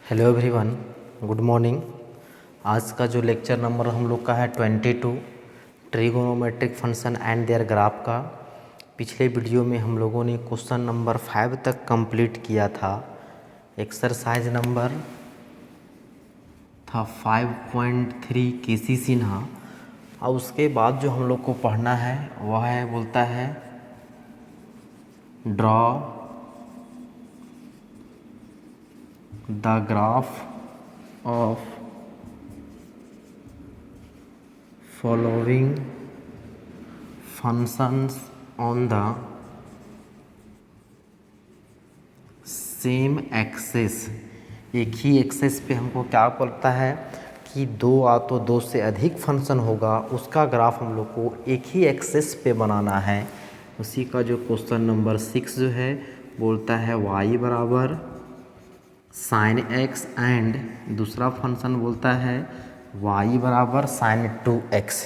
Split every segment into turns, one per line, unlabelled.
Hello everyone, good morning. आज का जो लेक्चर नंबर हम लोग का है 22 trigonometric function and their graph का। पिछले वीडियो में हम लोगों ने क्वेश्चन नंबर 5 तक कंप्लीट किया था। एक्सरसाइज नंबर था 5.3 केसी सिन्हा। और उसके बाद जो हम लोग को पढ़ना है वह है बोलता है draw the graph of following functions on the same axis। एक ही एक्सेस पे हमको क्या पड़ता है कि दो से अधिक फंक्शन होगा, उसका ग्राफ हम लोग को एक ही एक्सेस पे बनाना है। उसी का जो क्वेश्चन नंबर 6 जो है बोलता है y बराबर साइन एक्स एंड दूसरा फंक्शन बोलता है y बराबर साइन 2x।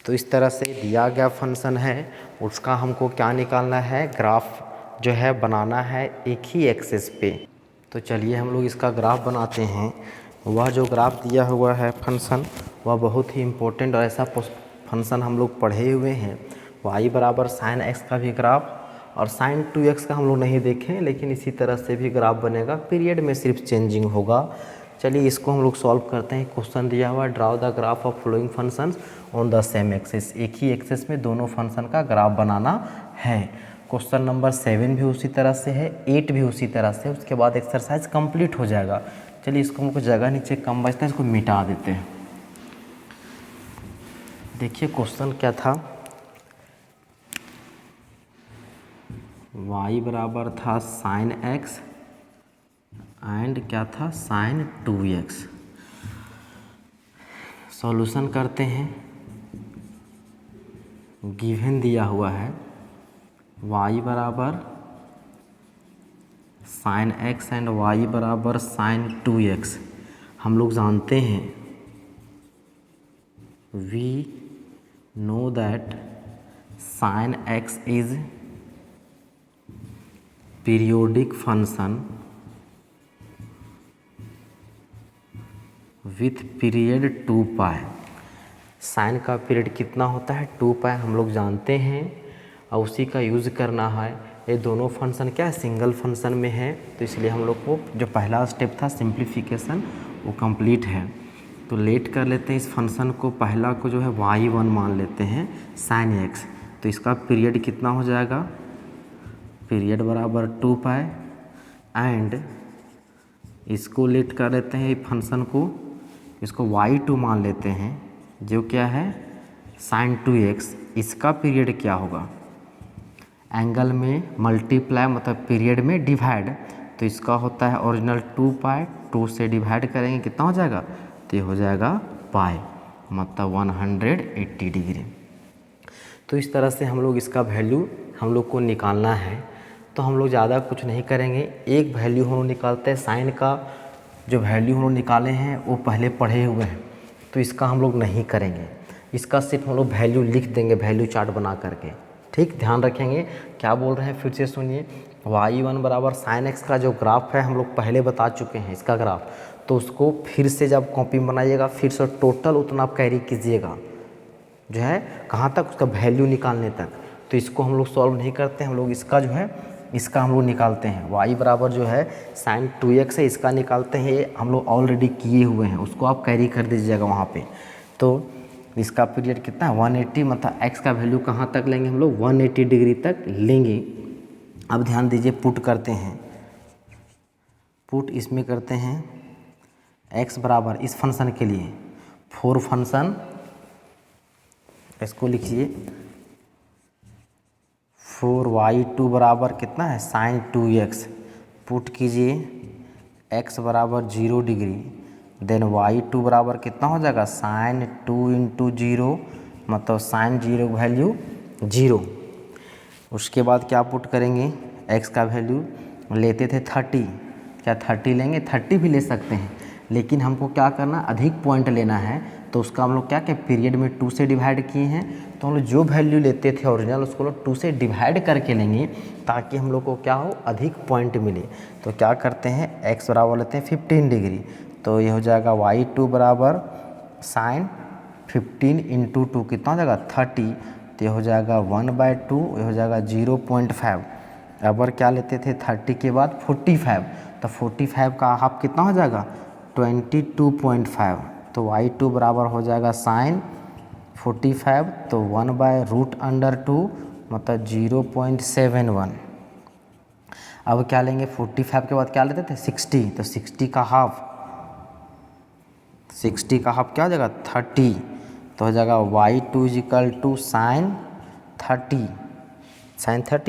तो इस तरह से दिया गया फंक्शन है, उसका हमको क्या निकालना है, ग्राफ जो है बनाना है एक ही एक्सेस पे। तो चलिए हम लोग इसका ग्राफ बनाते हैं। वह जो ग्राफ दिया हुआ है फंक्शन वह बहुत ही इम्पोर्टेंट और ऐसा फंक्शन हम लोग पढ़े हुए हैं। y बराबर साइन एक्स का भी ग्राफ और साइन 2x का हम लोग नहीं देखें, लेकिन इसी तरह से भी ग्राफ बनेगा, पीरियड में सिर्फ चेंजिंग होगा। चलिए इसको हम लोग सॉल्व करते हैं। क्वेश्चन दिया हुआ है draw the graph of flowing functions on the same axis. एक ही एक्सिस में दोनों फंक्शन का ग्राफ बनाना है। क्वेश्चन नंबर 7 भी उसी तरह से है, 8 भी उसी तरह से। उसके बाद एक्सरसाइज कंप्लीट हो जाएगा। चलिए इसको हमको जगह नीचे कम बचता है, इसको मिटा देते हैं। देखिए क्वेश्चन क्या था, y बराबर था साइन एक्स एंड क्या था साइन 2x। सॉल्यूशन करते हैं। गिवन दिया हुआ है y बराबर साइन एक्स एंड y बराबर साइन 2x। हम लोग जानते हैं we know that sine x is periodic function with period 2 pi. Sine का पीरियड कितना होता है 2 पाई, हम लोग जानते हैं और उसी का यूज़ करना है। ये दोनों फंक्शन क्या है, सिंगल फंक्शन में है, तो इसलिए हम लोग को जो पहला स्टेप था सिंप्लीफिकेशन वो कंप्लीट है। तो लेट कर लेते हैं इस फंक्शन को, पहला को जो है y1 मान लेते हैं साइन एक्स। तो इसका पीरियड कितना हो जाएगा, पीरियड बराबर 2 पाई एंड इसको लेट कर लेते हैं फंक्शन को, इसको y2 मान लेते हैं जो क्या है साइन 2x। इसका पीरियड क्या होगा, एंगल में मल्टीप्लाई मतलब पीरियड में डिवाइड, तो इसका होता है ओरिजिनल 2 पाई, 2 से डिवाइड करेंगे कितना हो जाएगा, तो ये हो जाएगा पाई मतलब 180 डिग्री। तो इस तरह से हम लोग इसका वैल्यू हम लोग को निकालना है। तो हम लोग ज़्यादा कुछ नहीं करेंगे, एक वैल्यू हम लोग निकालते हैं। साइन का जो वैल्यू हम लोग निकाले हैं वो पहले पढ़े हुए हैं, तो इसका हम लोग नहीं करेंगे। इसका सिर्फ हम लोग वैल्यू लिख देंगे वैल्यू चार्ट बना करके। ठीक, ध्यान रखेंगे। क्या बोल रहे हैं फिर से सुनिए, y1 बराबर साइन एक्स का जो ग्राफ है हम लोग पहले बता चुके हैं इसका ग्राफ, तो उसको फिर से जब कॉपी बनाइएगा फिर से टोटल उतना आप कैरी कीजिएगा जो है कहाँ तक, उसका वैल्यू निकालने तक। तो इसको हम लोग सॉल्व नहीं करते हैं, हम लोग इसका जो है इसका हम लोग निकालते हैं। y बराबर जो है साइन 2x है, इसका निकालते हैं, ये हम लोग ऑलरेडी किए हुए हैं, उसको आप कैरी कर दीजिएगा वहाँ पे। तो इसका पीरियड कितना है 180, मतलब x का वैल्यू कहाँ तक लेंगे हम लोग 180 डिग्री तक लेंगे। अब ध्यान दीजिए, पुट करते हैं, पुट इसमें करते हैं x बराबर इस फंक्शन के लिए 4 फंक्शन, इसको लिखिए 4y2 बराबर कितना है साइन 2x। पुट कीजिए x बराबर 0 डिग्री, देन y2 बराबर कितना हो जाएगा साइन 2 इंटू 0 मतलब साइन 0 वैल्यू 0। उसके बाद क्या पुट करेंगे, x का वैल्यू लेते थे 30, क्या 30 लेंगे, 30 भी ले सकते हैं, लेकिन हमको क्या करना अधिक पॉइंट लेना है, तो उसका हम लोग क्या कि पीरियड में 2 से डिवाइड किए हैं, तो हम लोग जो वैल्यू लेते थे ओरिजिनल उसको लोग 2 से डिवाइड करके लेंगे ताकि हम लोग को क्या हो, अधिक पॉइंट मिले। तो क्या करते हैं, x बराबर लेते हैं 15 डिग्री, तो ये हो जाएगा y2 बराबर साइन 15 इंटू 2 कितना हो जाएगा 30, तो ये हो जाएगा 1/2, ये हो जाएगा 0.5। अबर क्या लेते थे 30 के बाद 45, तो 45 का हाफ कितना हो जाएगा 22.5, तो y2 बराबर हो जाएगा साइन 45, तो 1/√2 मतलब 0.71। अब क्या लेंगे 45 के बाद क्या लेते थे 60, तो 60 का हाफ क्या हो जाएगा 30, तो हो जाएगा y2 is equal to sign 30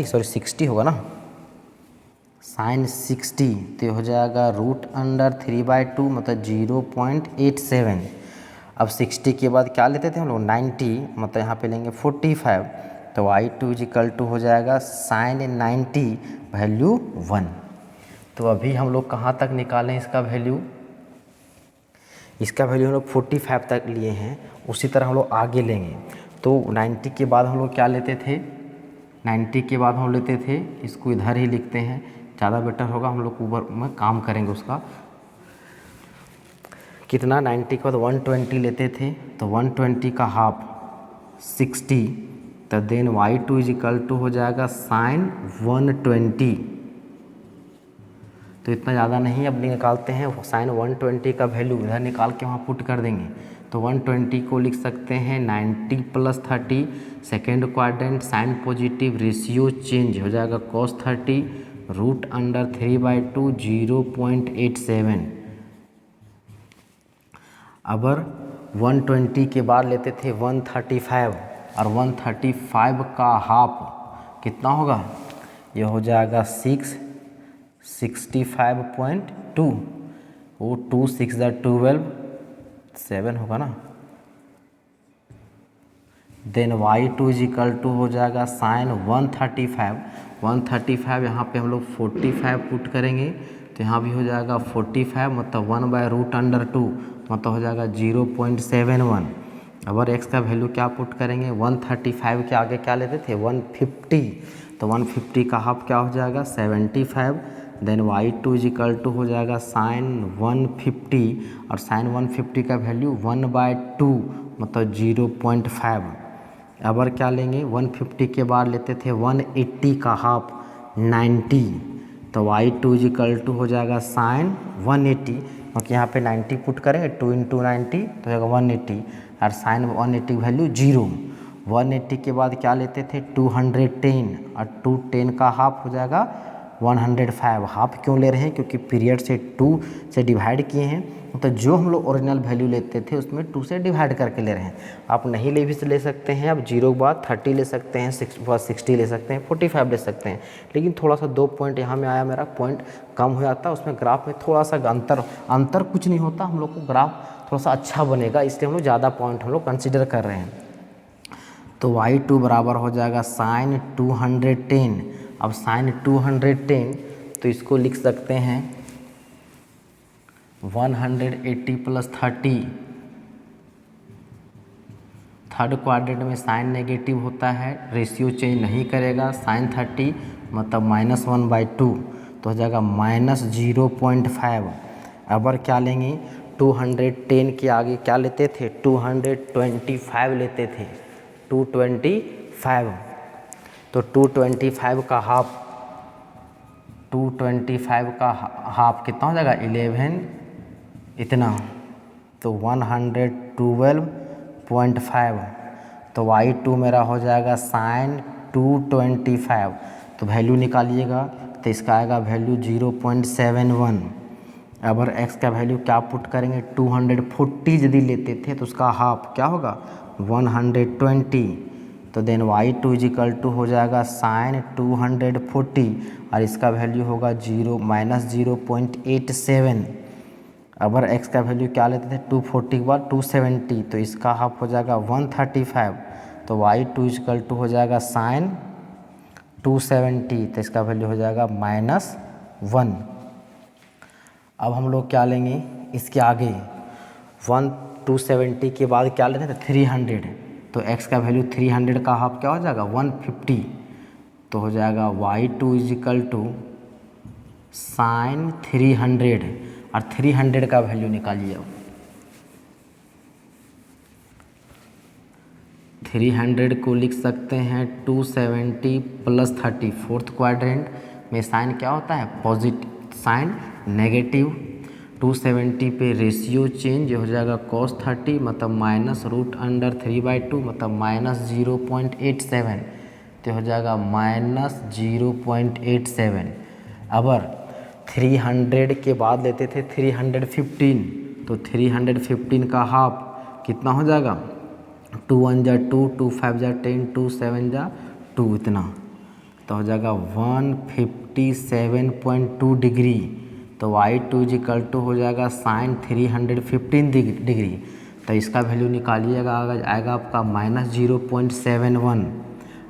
sorry 60 होगा ना, साइन 60, तो ये हो जाएगा √3/2 मतलब 0.87। अब 60 के बाद क्या लेते थे हम लोग 90, मतलब यहाँ पे लेंगे 45, तो y2 इजिकल टू हो जाएगा साइन 90 वैल्यू 1। तो अभी हम लोग कहाँ तक निकालें इसका वैल्यू, इसका वैल्यू हम लोग 45 तक लिए हैं, उसी तरह हम लोग आगे लेंगे। तो 90 के बाद हम लोग क्या लेते थे, 90 के बाद हम लेते थे, इसको इधर ही लिखते हैं, ज़्यादा बेटर होगा, हम लोग ऊपर में काम करेंगे उसका। कितना 90 के बाद 120 लेते थे, तो 120 का हाफ 60, तो देन y2 इजिकल टू हो जाएगा साइन 120, तो इतना ज़्यादा नहीं, अब निकालते हैं साइन 120 का वैल्यू, इधर निकाल के वहाँ पुट कर देंगे। तो 120 को लिख सकते हैं 90 + 30 second quadrant sine positive, ratio change हो जाएगा cos 30 √3/2 0.87। अगर 120 के बाद लेते थे 135, और 135 का हाफ कितना होगा, ये हो जाएगा 65.2, वो 2 6 12 7 होगा ना। देन y2 इजिकल टू हो जाएगा साइन 135 यहाँ पे हम लोग 45 पुट करेंगे, तो यहाँ भी हो जाएगा 45 मतलब 1/√2 मतलब हो जाएगा 0.71। अगर x का वैल्यू क्या पुट करेंगे, 135 के आगे क्या लेते थे 150, तो 150 का हाफ क्या हो जाएगा 75, देन y2 इजिकल टू हो जाएगा साइन 150, और साइन 150 का वैल्यू 1/2 मतलब 0.5। अबर क्या लेंगे 150 के बाद लेते थे 180 का हाफ 90, तो y2 इजिकल टू हो जाएगा साइन 180, क्योंकि यहाँ पे 90 पुट करेंगे 2 × 90 तो हो जाएगा 180, और साइन 180 वैल्यू 0। 180 के बाद क्या लेते थे 210, और 210 का हाफ हो जाएगा 105। हाफ क्यों ले रहे हैं, क्योंकि पीरियड से 2 से डिवाइड किए हैं, तो जो हम लोग ओरिजिनल वैल्यू लेते थे उसमें 2 से डिवाइड करके ले रहे हैं। आप नहीं ले सकते हैं, आप 0 के बाद 30 ले सकते हैं, 6 के बाद 60 ले सकते हैं, 45 ले सकते हैं, लेकिन थोड़ा सा 2 पॉइंट यहाँ में आया, मेरा पॉइंट कम हो जाता है, उसमें ग्राफ में थोड़ा सा अंतर कुछ नहीं होता, हम लोग को ग्राफ थोड़ा सा अच्छा बनेगा, इसलिए हम लोग ज़्यादा पॉइंट हम लोग कंसिडर कर रहे हैं। तो y2 बराबर हो जाएगा साइन 210। अब साइन 210 तो इसको लिख सकते हैं 180 + 30, थर्ड क्वाड्रेंट में साइन नेगेटिव होता है, रेशियो चेंज नहीं करेगा, साइन 30 मतलब -1/2, तो हो जाएगा -0.5। अबर क्या लेंगे 210 के आगे क्या लेते थे 225 लेते थे, 225, तो 225 का हाफ 225 का हाफ कितना हो जाएगा 11 इतना, तो 112.5, तो y2 मेरा हो जाएगा साइन 225, तो वैल्यू निकालिएगा, तो इसका आएगा वैल्यू 0.71। अगर x का वैल्यू क्या पुट करेंगे 240 यदि लेते थे तो उसका हाफ क्या होगा 120, तो देन y2 इजिकल टू हो जाएगा साइन 240, और इसका वैल्यू होगा -0.87। अगर x का वैल्यू क्या लेते थे 240 के बाद 270, तो इसका हाफ हो जाएगा 135, तो y2 इजिकल टू हो जाएगा साइन 270, तो इसका वैल्यू हो जाएगा -1। अब हम लोग क्या लेंगे इसके आगे 1 270 के बाद क्या लेते थे 300, तो x का वैल्यू 300 का हाफ क्या हो जाएगा 150, तो हो जाएगा y2 is equal to sign 300 और 300 का वैल्यू निकालिए अब। 300 को लिख सकते हैं 270 प्लस 30, फोर्थ क्वाड्रेंट में साइन क्या होता है पॉजिटिव, साइन नेगेटिव। 270 पे रेशियो चेंज हो जाएगा cos 30 मतलब माइनस रूट अंडर 3/2 मतलब माइनस 0.87, तो हो जाएगा माइनस 0.87। अगर 300 के बाद लेते थे 315, तो 315 का हाफ कितना हो जाएगा 2 1 जा 2, 2 5 जा 10, 2 7 जा 2, इतना, तो हो जाएगा 157.2 डिग्री। तो y2 इक्वल टू हो जाएगा साइन 315 डिग्री, तो इसका वैल्यू निकालिएगा, आएगा आपका माइनस 0.71।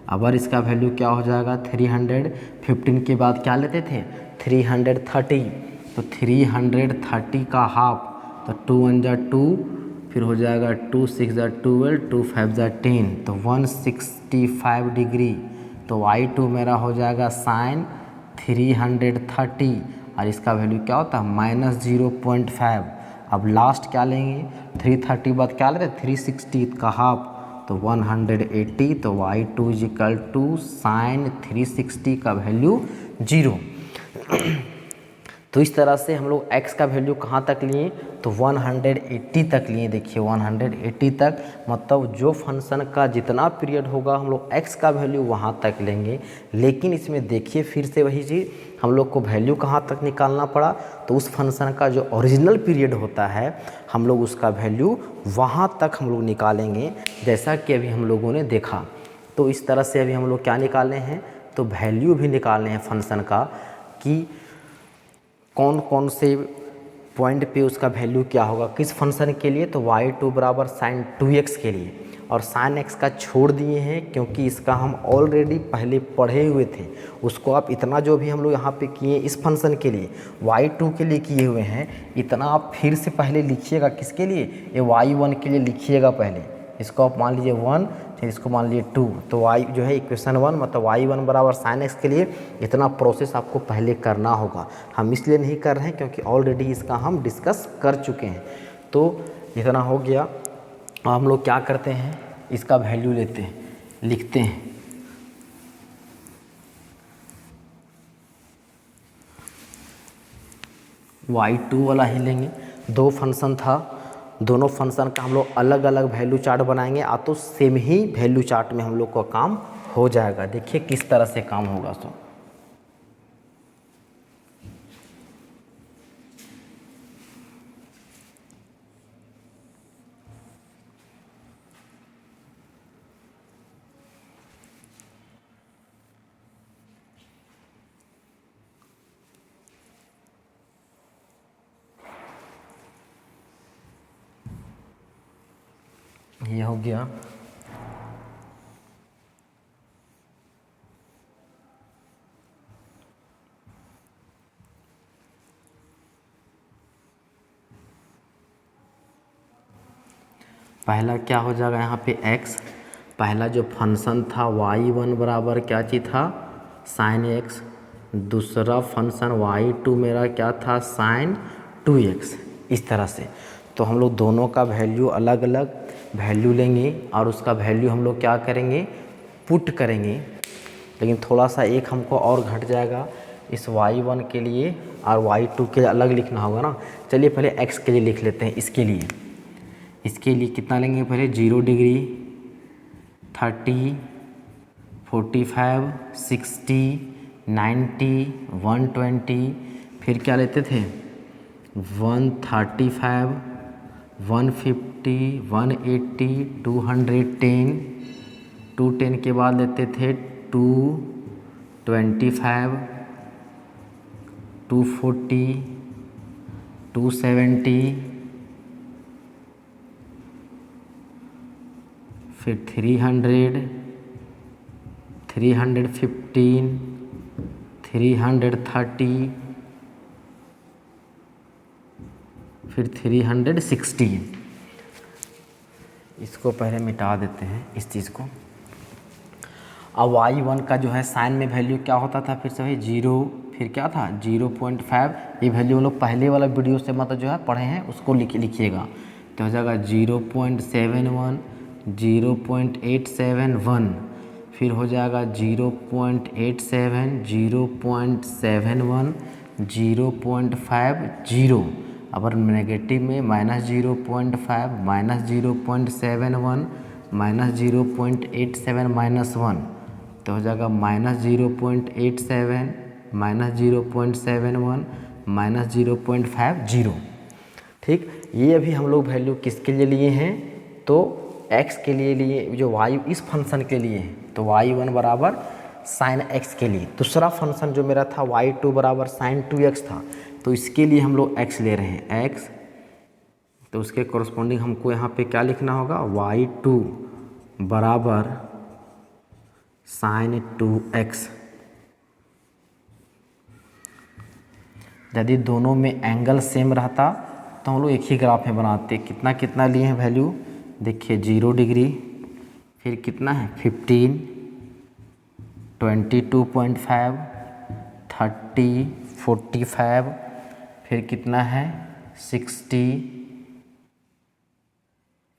अगर इसका वैल्यू क्या हो जाएगा 315 के बाद क्या लेते थे 330, तो 330 का हाफ, तो 2 1 जा 2, फिर हो जाएगा 2 6 जा 12, 2 5 जा 10, तो 165 डिग्री। तो y2 मेरा हो जाएगा साइन 330 और इसका वैल्यू क्या होता है माइनस 0.5। अब लास्ट क्या लेंगे 330 बाद क्या लेते 360 का हाफ, तो 180, तो y2 is equal to sign 360 का वैल्यू 0। तो इस तरह से हम लोग x का वैल्यू कहाँ तक लिए, तो 180 तक लिए। देखिए 180 तक मतलब जो फंक्शन का जितना पीरियड होगा हम लोग x का वैल्यू वहाँ तक लेंगे। लेकिन इसमें देखिए फिर से वही चीज़, हम लोग को वैल्यू कहाँ तक निकालना पड़ा, तो उस फंक्शन का जो ओरिजिनल पीरियड होता है हम लोग उसका वैल्यू वहाँ तक हम लोग निकालेंगे, जैसा कि अभी हम लोगों ने देखा। तो इस तरह से अभी हम लोग क्या निकालने हैं, तो वैल्यू भी निकालने हैं फंक्शन का कि कौन कौन से पॉइंट पे उसका वैल्यू क्या होगा किस फंक्शन के लिए, तो y2 बराबर साइन 2x के लिए, और साइन x का छोड़ दिए हैं क्योंकि इसका हम ऑलरेडी पहले पढ़े हुए थे। उसको आप इतना जो भी हम लोग यहाँ पे किए इस फंक्शन के लिए y2 के लिए किए हुए हैं, इतना आप फिर से पहले लिखिएगा किसके लिए, ये y1 के लिए लिखिएगा पहले। इसको आप मान लीजिए 1, फिर इसको मान लीजिए 2, तो y जो है इक्वेशन 1 मतलब y1 बराबर साइन x के लिए इतना प्रोसेस आपको पहले करना होगा। हम इसलिए नहीं कर रहे हैं क्योंकि ऑलरेडी इसका हम डिस्कस कर चुके हैं। तो इतना हो गया। अब हम लोग क्या करते हैं, इसका वैल्यू लेते हैं, लिखते हैं। y2 वाला ही लेंगे, दो फंक्शन था, दोनों फंक्शन का हम लोग अलग अलग वैल्यू चार्ट बनाएंगे, तो सेम ही वैल्यू चार्ट में हम लोग का काम हो जाएगा। देखिए किस तरह से काम होगा। तो ये हो गया। पहला क्या हो जाएगा यहाँ पे x, पहला जो फंक्शन था y1 बराबर क्या चीज़ था साइन x, दूसरा फंक्शन y2 मेरा क्या था साइन 2x। इस तरह से तो हम लोग दोनों का वैल्यू अलग अलग वैल्यू लेंगे और उसका वैल्यू हम लोग क्या करेंगे पुट करेंगे। लेकिन थोड़ा सा एक हमको और घट जाएगा, इस y1 के लिए और y2 के लिए अलग लिखना होगा ना। चलिए पहले x के लिए लिख लेते हैं। इसके लिए कितना लेंगे पहले 0 डिग्री, 30, 45, 60, 90, 120, फिर क्या लेते थे 135, 150, 180, 210, 210 के बाद लेते थे 225, 240, 270, फिर 300, 315, 330, फिर 316। इसको पहले मिटा देते हैं इस चीज़ को। अब y1 का जो है साइन में वैल्यू क्या होता था, फिर से वही 0, फिर क्या था 0.5। ये वैल्यू हम लोग पहले वाला वीडियो से मतलब जो है पढ़े हैं उसको लिखिएगा। तो हो जाएगा 0.71, 0.871, फिर हो जाएगा 0.87, 0.71, 0.50। अगर नेगेटिव में -0.5, -0.71, -0.87, -1, तो हो जाएगा -0.87, -0.71, -0.50। ठीक, ये अभी हम लोग वैल्यू किसके लिए लिए हैं, तो x के लिए लिए, जो y इस फंक्शन के लिए है, तो y1 बराबर साइन x के लिए। दूसरा फंक्शन जो मेरा था y2 बराबर साइन 2x था, तो इसके लिए हम लोग x ले रहे हैं x, तो उसके कॉरस्पॉन्डिंग हमको यहाँ पे क्या लिखना होगा, y2 बराबर साइन 2x। यदि दोनों में एंगल सेम रहता तो हम लोग एक ही ग्राफ में बनाते। कितना कितना लिए हैं वैल्यू, देखिए 0 डिग्री, फिर कितना है 15, 22.5, 30, 45, फिर कितना है 60,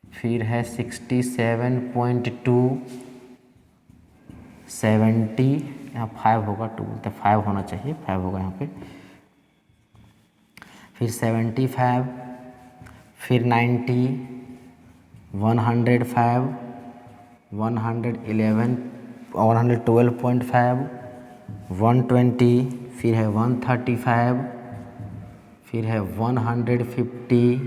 फिर है 67.2, 70, यहाँ 5 होगा, 2 तो 5 होना चाहिए, 5 होगा यहाँ पे, फिर 75, फिर 90, 105, 111, 112.5, 120, फिर है 135, फिर है 150,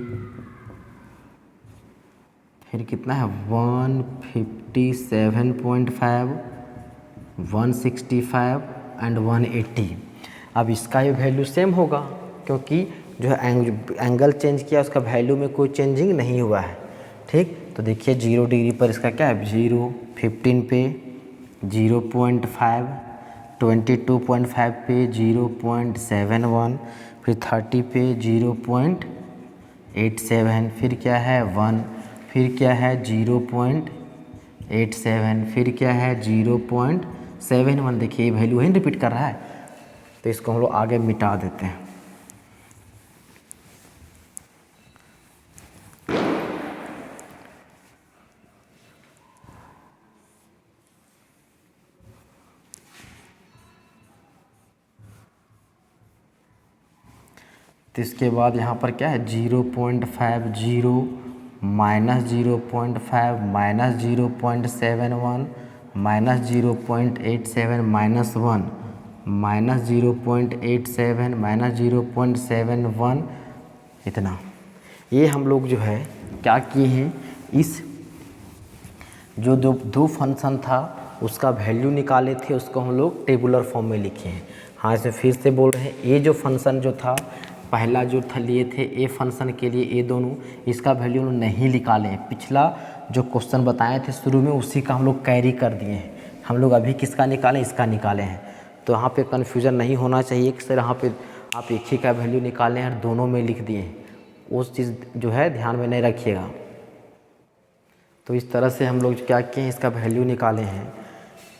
फिर कितना है 157.5, 165 एंड 180। अब इसका ये वैल्यू सेम होगा, क्योंकि जो है एंगल चेंज किया उसका वैल्यू में कोई चेंजिंग नहीं हुआ है। ठीक, तो देखिए 0 डिग्री पर इसका क्या है 0, 15 पे 0.5, 22.5 पे 0.71, फिर 30 पे 0.87, फिर क्या है 1, फिर क्या है 0.87, फिर क्या है 0.71। देखिए ये वैल्यू ही रिपीट कर रहा है, तो इसको हम लोग आगे मिटा देते हैं। तो इसके बाद यहाँ पर क्या है 0.50, -0.5, -0.71, -0.87, -1, -0.87, -0.71, इतना। ये हम लोग जो है क्या किए हैं, इस जो दो फंक्शन था उसका वैल्यू निकाले थे, उसको हम लोग टेबुलर फॉर्म में लिखे हैं। हाँ, इसे फिर से बोल रहे हैं, ये जो फंक्शन जो था पहला जो था लिए थे ए फंक्शन के लिए, ये दोनों इसका वैल्यू हम लोग नहीं निकाले हैं। पिछला जो क्वेश्चन बताए थे शुरू में उसी का हम लोग कैरी कर दिए हैं। हम लोग अभी किसका निकालें, इसका निकाले हैं। तो यहाँ पे कन्फ्यूज़न नहीं होना चाहिए कि सर यहाँ पे आप एक ही का वैल्यू निकालें और दोनों में लिख दिए हैं, उस चीज़ जो है ध्यान में नहीं रखिएगा। तो इस तरह से हम लोग क्या किए हैं, इसका वैल्यू निकाले हैं।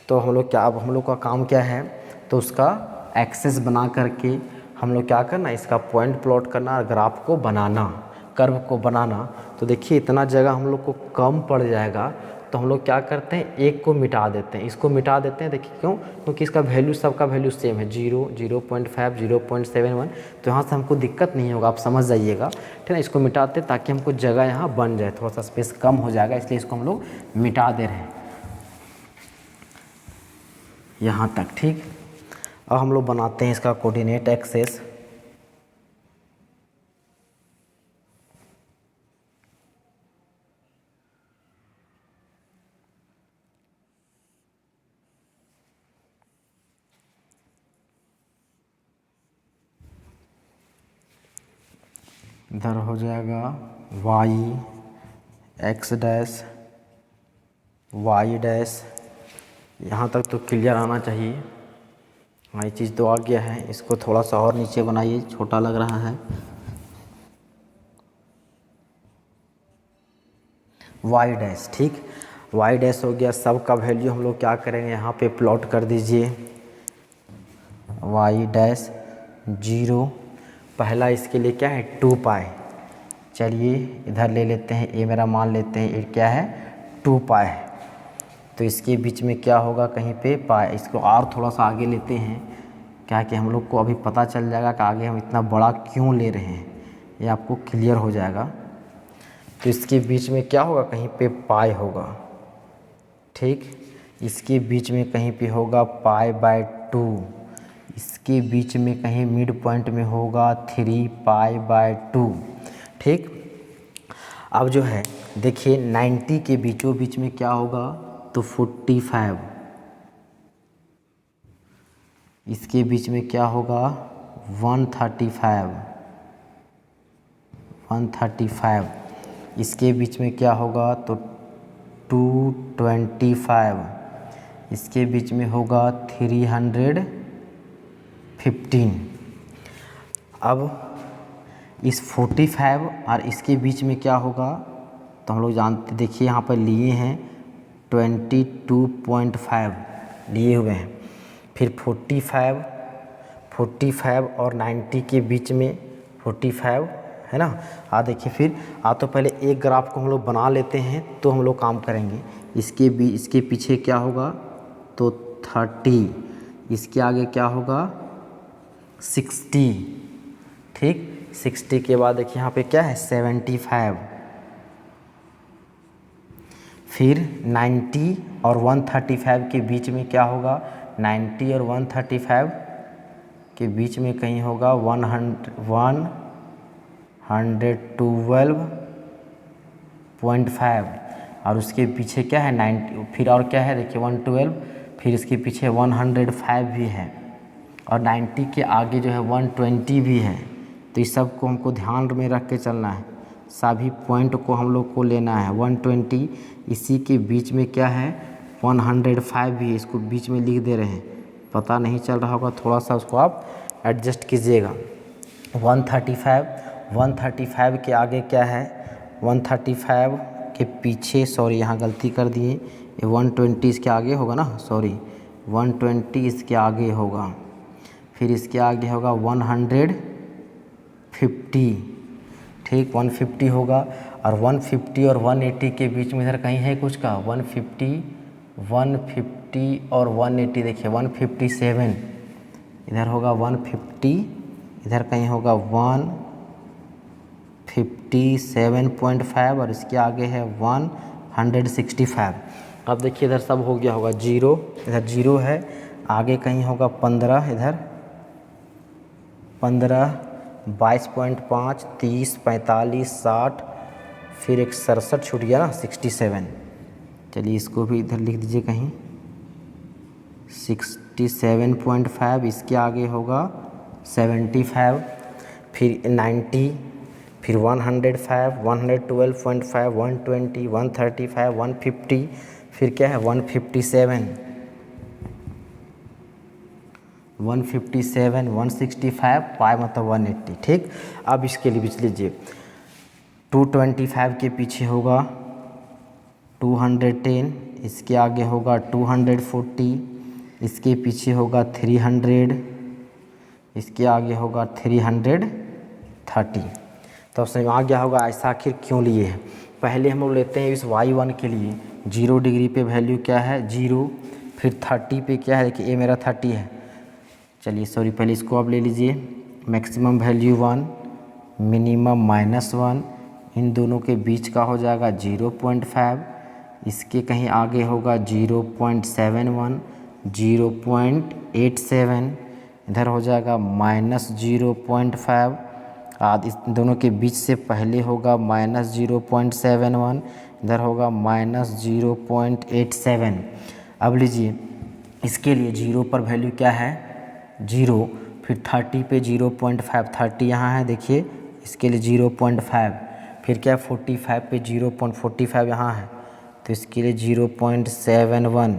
तो हम लोग क्या, अब हम लोग का काम क्या है, तो उसका एक्सेस बना करके हम लोग क्या करना, इसका पॉइंट प्लॉट करना और ग्राफ को बनाना, कर्व को बनाना। तो देखिए इतना जगह हम लोग को कम पड़ जाएगा, तो हम लोग क्या करते हैं, एक को मिटा देते हैं, इसको मिटा देते हैं। देखिए क्यों, क्योंकि इसका वैल्यू सबका वैल्यू सेम है 0, 0.5, 0.71, तो यहाँ से हमको दिक्कत नहीं होगा, आप समझ जाइएगा। ठीक है, इसको मिटाते हैं ताकि हमको जगह यहाँ बन जाए, थोड़ा सा स्पेस कम हो जाएगा, इसलिए इसको हम लोग मिटा दे रहे हैं यहाँ तक। ठीक, अब हम लोग बनाते हैं इसका कोऑर्डिनेट एक्सेस। इधर हो जाएगा y, x dash, y dash, यहाँ तक तो क्लियर आना चाहिए। हाँ, ये चीज़ तो आ गया है, इसको थोड़ा सा और नीचे बनाइए, छोटा लग रहा है। वाई डैश, ठीक। वाई डैश हो गया, सब का वैल्यू हम लोग क्या करेंगे, यहाँ पे प्लॉट कर दीजिए। वाई डैश 0, पहला इसके लिए क्या है 2 पाई। चलिए इधर ले लेते हैं, ए मेरा मान लेते हैं, ये क्या है 2 पाई है। तो इसके बीच में क्या होगा, कहीं पे पाई। इसको और थोड़ा सा आगे लेते हैं, क्या कि हम लोग को अभी पता चल जाएगा कि आगे हम इतना बड़ा क्यों ले रहे हैं, ये आपको क्लियर हो जाएगा। तो इसके बीच में क्या होगा, कहीं पे पाई होगा, ठीक। इसके बीच में कहीं पे होगा पाई बाय 2, इसके बीच में कहीं मिड पॉइंट में होगा 3 पाई बाय 2, ठीक। अब जो है देखिए 90 के बीचों बीच में क्या होगा, तो 45, इसके बीच में क्या होगा 135, इसके बीच में क्या होगा तो 225, इसके बीच में होगा 315। अब इस 45 और इसके बीच में क्या होगा, तो हम लोग जानते, देखिए यहाँ पर लिए हैं 22.5 लिए हुए हैं। फिर 45 और 90 के बीच में 45 है ना। देखिए फिर तो पहले एक ग्राफ को हम लोग बना लेते हैं, तो हम लोग काम करेंगे। इसके पीछे क्या होगा, तो 30, इसके आगे क्या होगा 60, ठीक। 60 के बाद देखिए यहाँ पे क्या है 75, फिर 90 और 135 के बीच में क्या होगा, 90 और 135 के बीच में कहीं होगा 112.5 और उसके पीछे क्या है 90, फिर और क्या है देखिए 112, फिर इसके पीछे 105 भी है और 90 के आगे जो है 120 भी है। तो इस सब को हमको ध्यान में रख के चलना है, सभी पॉइंट को हम लोग को लेना है। 120 इसी के बीच में क्या है 105 भी है, इसको बीच में लिख दे रहे हैं, पता नहीं चल रहा होगा, थोड़ा सा उसको आप एडजस्ट कीजिएगा। 135 के आगे क्या है, 135 के पीछे, सॉरी यहाँ गलती कर दिए, ये 120 इसके आगे होगा ना, सॉरी 120 इसके आगे होगा, फिर इसके आगे होगा 150, ठीक 150 होगा। और 150 और 180 के बीच में इधर कहीं है कुछ का 150 और 180, देखिए 157, इधर होगा 150, इधर कहीं होगा 157.5 और इसके आगे है 165। अब देखिए इधर सब हो गया होगा 0, इधर 0 है, आगे कहीं होगा 15, इधर 15, 22.5, 30, 45, 60, फिर एक 67 छूट गया ना 67। चलिए इसको भी इधर लिख दीजिए कहीं 67.5, इसके आगे होगा 75, फिर 90, फिर 105, 112.5, 120, 135, 150, फिर क्या है 157, 165 पाई मतलब 180, ठीक। अब इसके लिए बीच लीजिए 225 के पीछे होगा 210, इसके आगे होगा 240, इसके पीछे होगा 300, इसके आगे होगा 330। तो समझ में आ गया होगा ऐसा आखिर क्यों लिए हैं। पहले हम लोग लेते हैं इस y1 के लिए 0 डिग्री पे वैल्यू क्या है 0, फिर 30 पे क्या है, देखिए ये मेरा 30 है, चलिए सॉरी पहले इसको आप ले लीजिए, मैक्सिमम वैल्यू 1, मिनिमम -1, इन दोनों के बीच का हो जाएगा 0.5, इसके कहीं आगे होगा 0.71, 0.87, इधर हो जाएगा -0.5, इस दोनों के बीच से पहले होगा -0.71, इधर होगा -0.87। अब लीजिए इसके लिए 0 पर वैल्यू क्या है 0, फिर 30 पे 0.5, 30 यहाँ है देखिए, इसके लिए 0.5, फिर क्या 45 पे 0.45 यहाँ है, तो इसके लिए 0.71,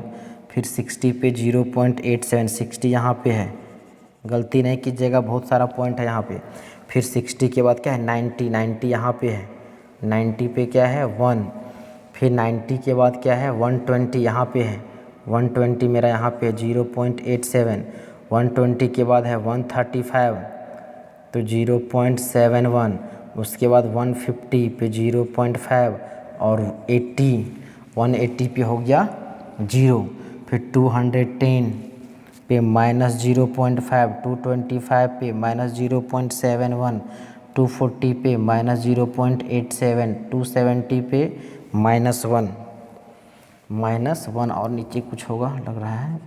फिर 60 पे 0.87, 60 यहाँ पे है, गलती नहीं कीजिएगा बहुत सारा पॉइंट है यहाँ पे। फिर 60 के बाद क्या है 90 यहाँ पे है, 90 पे क्या है 1, फिर 90 के बाद क्या है 120 यहाँ पे है, 120 मेरा यहाँ पे 0.87, 120 के बाद है 135 तो 0.71, उसके बाद 150 पे 0.5 और 80 180 पे हो गया 0, फिर 210 पे -0.5, 225 पे -0.71, 240 पे -0.87, 270 पे -1 और नीचे कुछ होगा लग रहा है,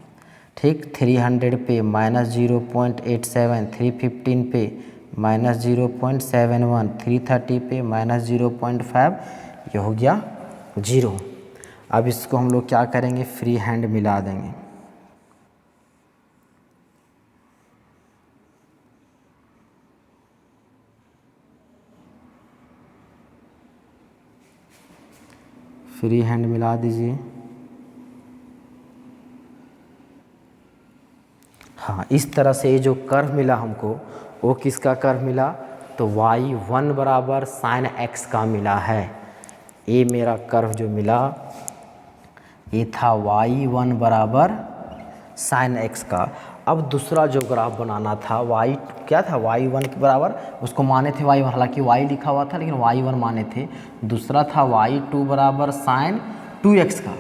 ठीक। 300 पे -0.87, 315 पे -0.71, 330 पे -0.5, ये हो गया 0। अब इसको हम लोग क्या करेंगे, फ्री हैंड मिला देंगे। फ्री हैंड मिला दीजिए। हाँ, इस तरह से ये जो कर्व मिला हमको, वो किसका कर्व मिला, तो y1 बराबर साइन x का मिला है। ये मेरा कर्व जो मिला ये था y1 बराबर साइन x का। अब दूसरा जो ग्राफ बनाना था y क्या था, y1 के बराबर, उसको माने थे y1, हालांकि y लिखा हुआ था लेकिन y1 माने थे। दूसरा था y2 बराबर साइन 2x का।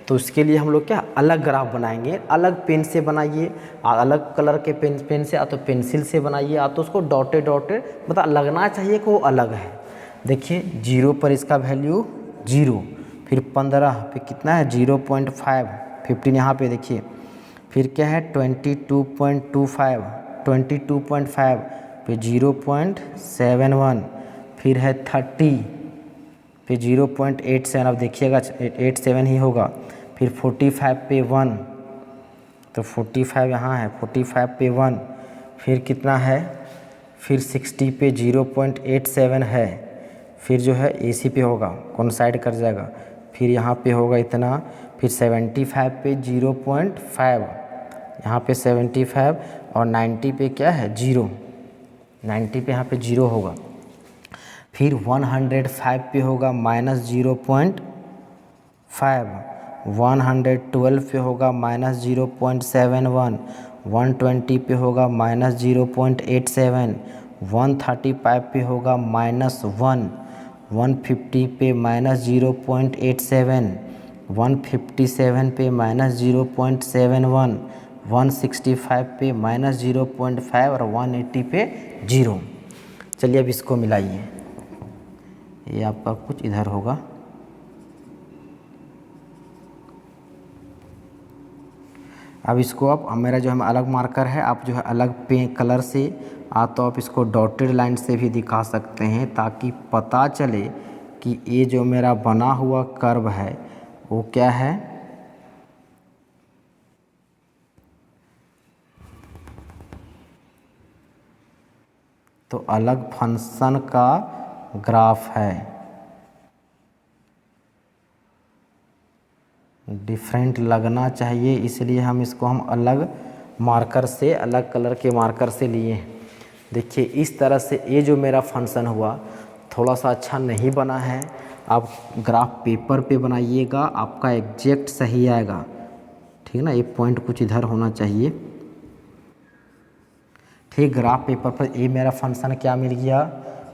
तो उसके लिए हम लोग क्या अलग ग्राफ बनाएंगे, अलग पेन से बनाइए, अलग कलर के पेन से, या तो पेंसिल से बनाइए, या तो उसको डॉटेड मतलब लगना चाहिए कि वो अलग है। देखिए 0 पर इसका वैल्यू 0, फिर 15 पे कितना है 0.5, 15 यहाँ पे देखिए, फिर क्या है 22.25, 22.5 पे 0.71, फिर है 30 फिर 0.87, अब देखिएगा 87 ही होगा, फिर 45 पे 1 तो 45 यहाँ है, 45 पे 1, फिर कितना है, फिर 60 पे 0.87 है, फिर जो है AC पे होगा, कौन साइड कर जाएगा, फिर यहाँ पे होगा इतना, फिर 75 पे 0.5, यहाँ पे 75 और 90 पे क्या है 0, 90 पे यहाँ पे 0 होगा, फिर 105 पे होगा -0.5, 112 पे होगा -0.71, 120 पे होगा -0.87, 135 पे होगा -1, 150 पे -0.87, 157 पे -0.71, 165 पे -0.5 और 180 पे 0। चलिए अब इसको मिलाइए, ये आपका कुछ इधर होगा, अब इसको आप, मेरा जो है अलग मार्कर है, आप जो है अलग पेन कलर से, तो आप इसको डॉटेड लाइन से भी दिखा सकते हैं, ताकि पता चले कि ये जो मेरा बना हुआ कर्व है वो क्या है, तो अलग फंक्शन का ग्राफ है, डिफरेंट लगना चाहिए, इसलिए हम इसको अलग मार्कर से, अलग कलर के मार्कर से लिए हैं। देखिए इस तरह से ये जो मेरा फंक्शन हुआ थोड़ा सा अच्छा नहीं बना है, आप ग्राफ पेपर पे बनाइएगा, आपका एग्जैक्ट सही आएगा, ठीक ना। ये पॉइंट कुछ इधर होना चाहिए, ठीक। ग्राफ पेपर पर ये मेरा फंक्शन क्या मिल गया,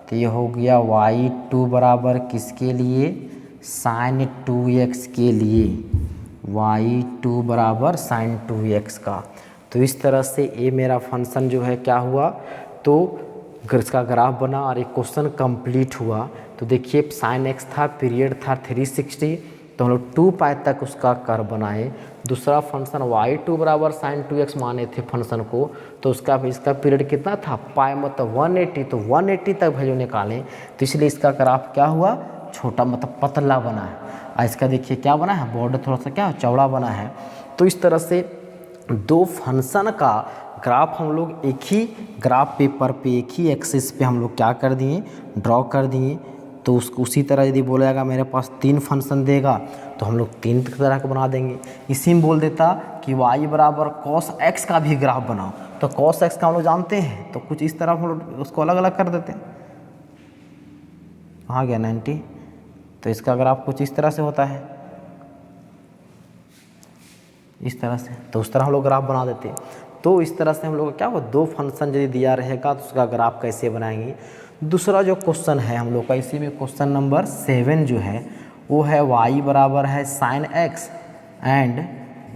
तो ये हो गया y2 बराबर किसके लिए, साइन 2x के लिए, y2 बराबर साइन 2x का। तो इस तरह से ये मेरा फंक्शन जो है क्या हुआ, तो इसका ग्राफ बना और एक क्वेश्चन कंप्लीट हुआ। तो देखिए साइन x था, पीरियड था 360, तो हम लोग 2 पाई तक उसका कर्व बनाए। दूसरा फंक्शन y2 बराबर साइन 2x माने थे फंक्शन को, तो इसका पीरियड कितना था, पाई मतलब 180, तो 180 तक वैल्यू निकालें, तो इसलिए इसका ग्राफ क्या हुआ, छोटा मतलब पतला बना है। और इसका देखिए क्या बना है, बॉर्डर थोड़ा सा क्या चौड़ा बना है। तो इस तरह से दो फंक्शन का ग्राफ हम लोग एक ही ग्राफ पेपर पे, एक ही एक्सिस पे हम लोग क्या कर दिए, ड्रॉ कर दिए। तो उसको उसी तरह यदि बोलेगा मेरे पास 3 फंक्शन देगा तो हम लोग 3 तरह का बना देंगे। इसी में बोल देता कि y बराबर cos x का भी ग्राफ बनाओ, तो cos x का हम लोग जानते हैं, तो कुछ इस तरह हम लोग उसको अलग अलग कर देते हैं। आ गया 90, तो इसका ग्राफ कुछ इस तरह से होता है, इस तरह से। तो उस तरह हम लोग ग्राफ बना देते हैं। तो इस तरह से हम लोग क्या हो, दो फंक्शन यदि दिया रहेगा तो उसका ग्राफ कैसे बनाएंगे। दूसरा जो क्वेश्चन है हम लोग का, इसी में क्वेश्चन नंबर 7 जो है वो है y बराबर है साइन x एंड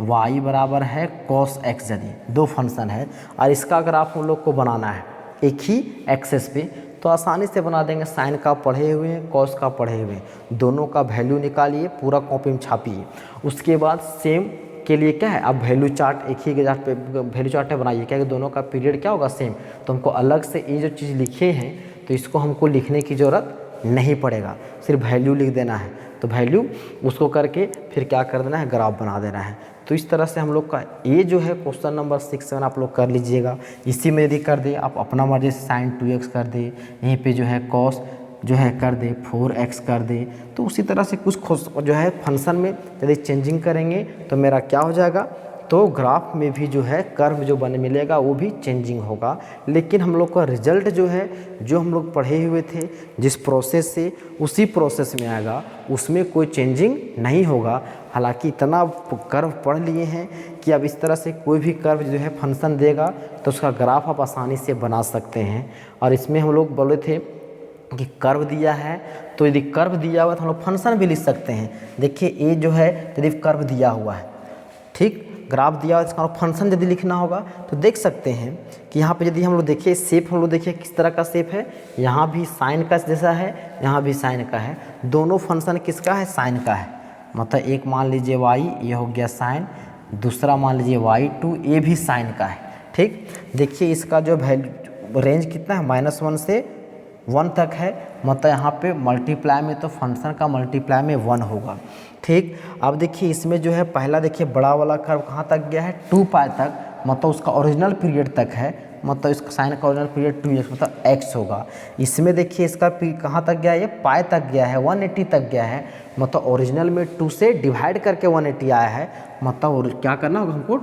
y बराबर है कॉस x। यदि दो फंक्शन है और इसका ग्राफ हम लोग को बनाना है एक ही एक्सेस पे, तो आसानी से बना देंगे। साइन का पढ़े हुए हैं, कॉस का पढ़े हुए हैं, दोनों का वैल्यू निकालिए, पूरा कॉपी में छापिए। उसके बाद सेम के लिए क्या है, अब वैल्यू चार्ट एक ही चार्ट पे वैल्यू चार्ट बनाइए, क्या कि दोनों का पीरियड क्या होगा सेम। तो हमको अलग से ये जो चीज़ लिखे हैं तो इसको हमको लिखने की ज़रूरत नहीं पड़ेगा, सिर्फ वैल्यू लिख देना है। तो वैल्यू उसको करके फिर क्या कर देना है, ग्राफ बना देना है। तो इस तरह से हम लोग का ये जो है क्वेश्चन नंबर 6 7 आप लोग कर लीजिएगा। इसी में यदि कर दे आप अपना मर्जी से साइन 2x कर दे, यहीं पे जो है कॉस जो है कर दे 4x कर दे। तो उसी तरह से कुछ जो है फंक्शन में यदि चेंजिंग करेंगे तो मेरा क्या हो जाएगा, तो ग्राफ में भी जो है कर्व जो बने मिलेगा वो भी चेंजिंग होगा। लेकिन हम लोग का रिजल्ट जो है, जो हम लोग पढ़े हुए थे जिस प्रोसेस से, उसी प्रोसेस में आएगा, उसमें कोई चेंजिंग नहीं होगा। हालांकि इतना कर्व पढ़ लिए हैं कि अब इस तरह से कोई भी कर्व जो है फंक्शन देगा तो उसका ग्राफ आप आसानी से बना सकते हैं। और इसमें हम लोग बोले थे कि कर्व दिया है, तो यदि कर्व दिया हुआ तो हम लोग फंक्शन भी लिख सकते हैं। देखिए ये जो है यदि कर्व दिया हुआ है, ठीक, ग्राफ दिया हुआ, इसका फंक्शन यदि लिखना होगा तो देख सकते हैं कि यहाँ पे यदि हम लोग देखिए शेप, हम लोग देखिए किस तरह का शेप है, यहाँ भी साइन का जैसा है, यहाँ भी साइन का है। दोनों फंक्शन किसका है, साइन का है। मतलब एक मान लीजिए y, ये हो गया साइन, दूसरा मान लीजिए y2, ये भी साइन का है। ठीक, देखिए इसका जो वैल्यू रेंज कितना है, -1 से 1 तक है। मतलब यहाँ पे मल्टीप्लाई में तो फंक्शन का मल्टीप्लाई में 1 होगा। ठीक, अब देखिए इसमें जो है पहला देखिए बड़ा वाला कर्व कहाँ तक गया है, 2π तक, मतलब उसका ओरिजिनल पीरियड तक है। मतलब इसका साइन का ओरिजिनल पीरियड 2x मतलब x होगा। इसमें देखिए इसका कहाँ तक गया है, ये पाई तक गया है, 180 तक गया है। मतलब ओरिजिनल में 2 से डिवाइड करके 180 आया है। मतलब क्या करना होगा हमको,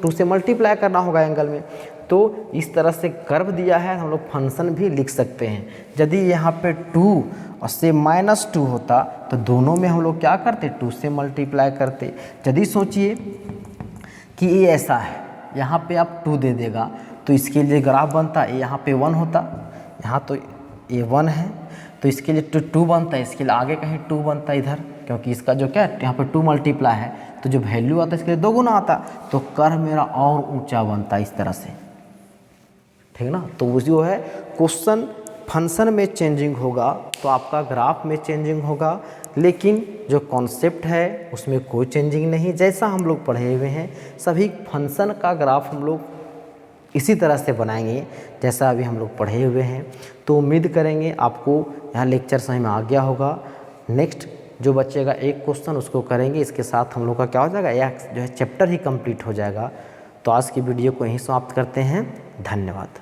2 से मल्टीप्लाई करना होगा एंगल में। तो इस तरह से कर्व दिया है, हम लोग फंक्शन भी लिख सकते हैं। यदि यहाँ पे 2 और से -2 होता तो दोनों में हम लोग क्या करते, 2 से मल्टीप्लाई करते। यदि सोचिए कि ये ऐसा है, यहाँ पे आप 2 दे देगा तो इसके लिए ग्राफ बनता, यहाँ पे 1 होता, यहाँ तो ये 1 है तो इसके लिए 2 बनता है, इसके लिए आगे कहीं 2 बनता इधर, क्योंकि इसका जो क्या है यहाँ पे 2 मल्टीप्लाई है, तो जो वैल्यू आता है इसके लिए 2 गुना आता, तो कर्व मेरा और ऊंचा बनता इस तरह से। ठीक ना, तो वो जो है क्वेश्चन फंक्शन में चेंजिंग होगा तो आपका ग्राफ में चेंजिंग होगा, लेकिन जो कॉन्सेप्ट है उसमें कोई चेंजिंग नहीं। जैसा हम लोग पढ़े हुए हैं सभी फंक्शन का ग्राफ हम लोग इसी तरह से बनाएंगे जैसा अभी हम लोग पढ़े हुए हैं। तो उम्मीद करेंगे आपको यहाँ लेक्चर समझ में आ गया होगा। नेक्स्ट जो बचेगा एक क्वेश्चन उसको करेंगे, इसके साथ हम लोग का क्या हो जाएगा, यह जो है चैप्टर ही कंप्लीट हो जाएगा। तो आज की वीडियो को यहीं समाप्त करते हैं। धन्यवाद।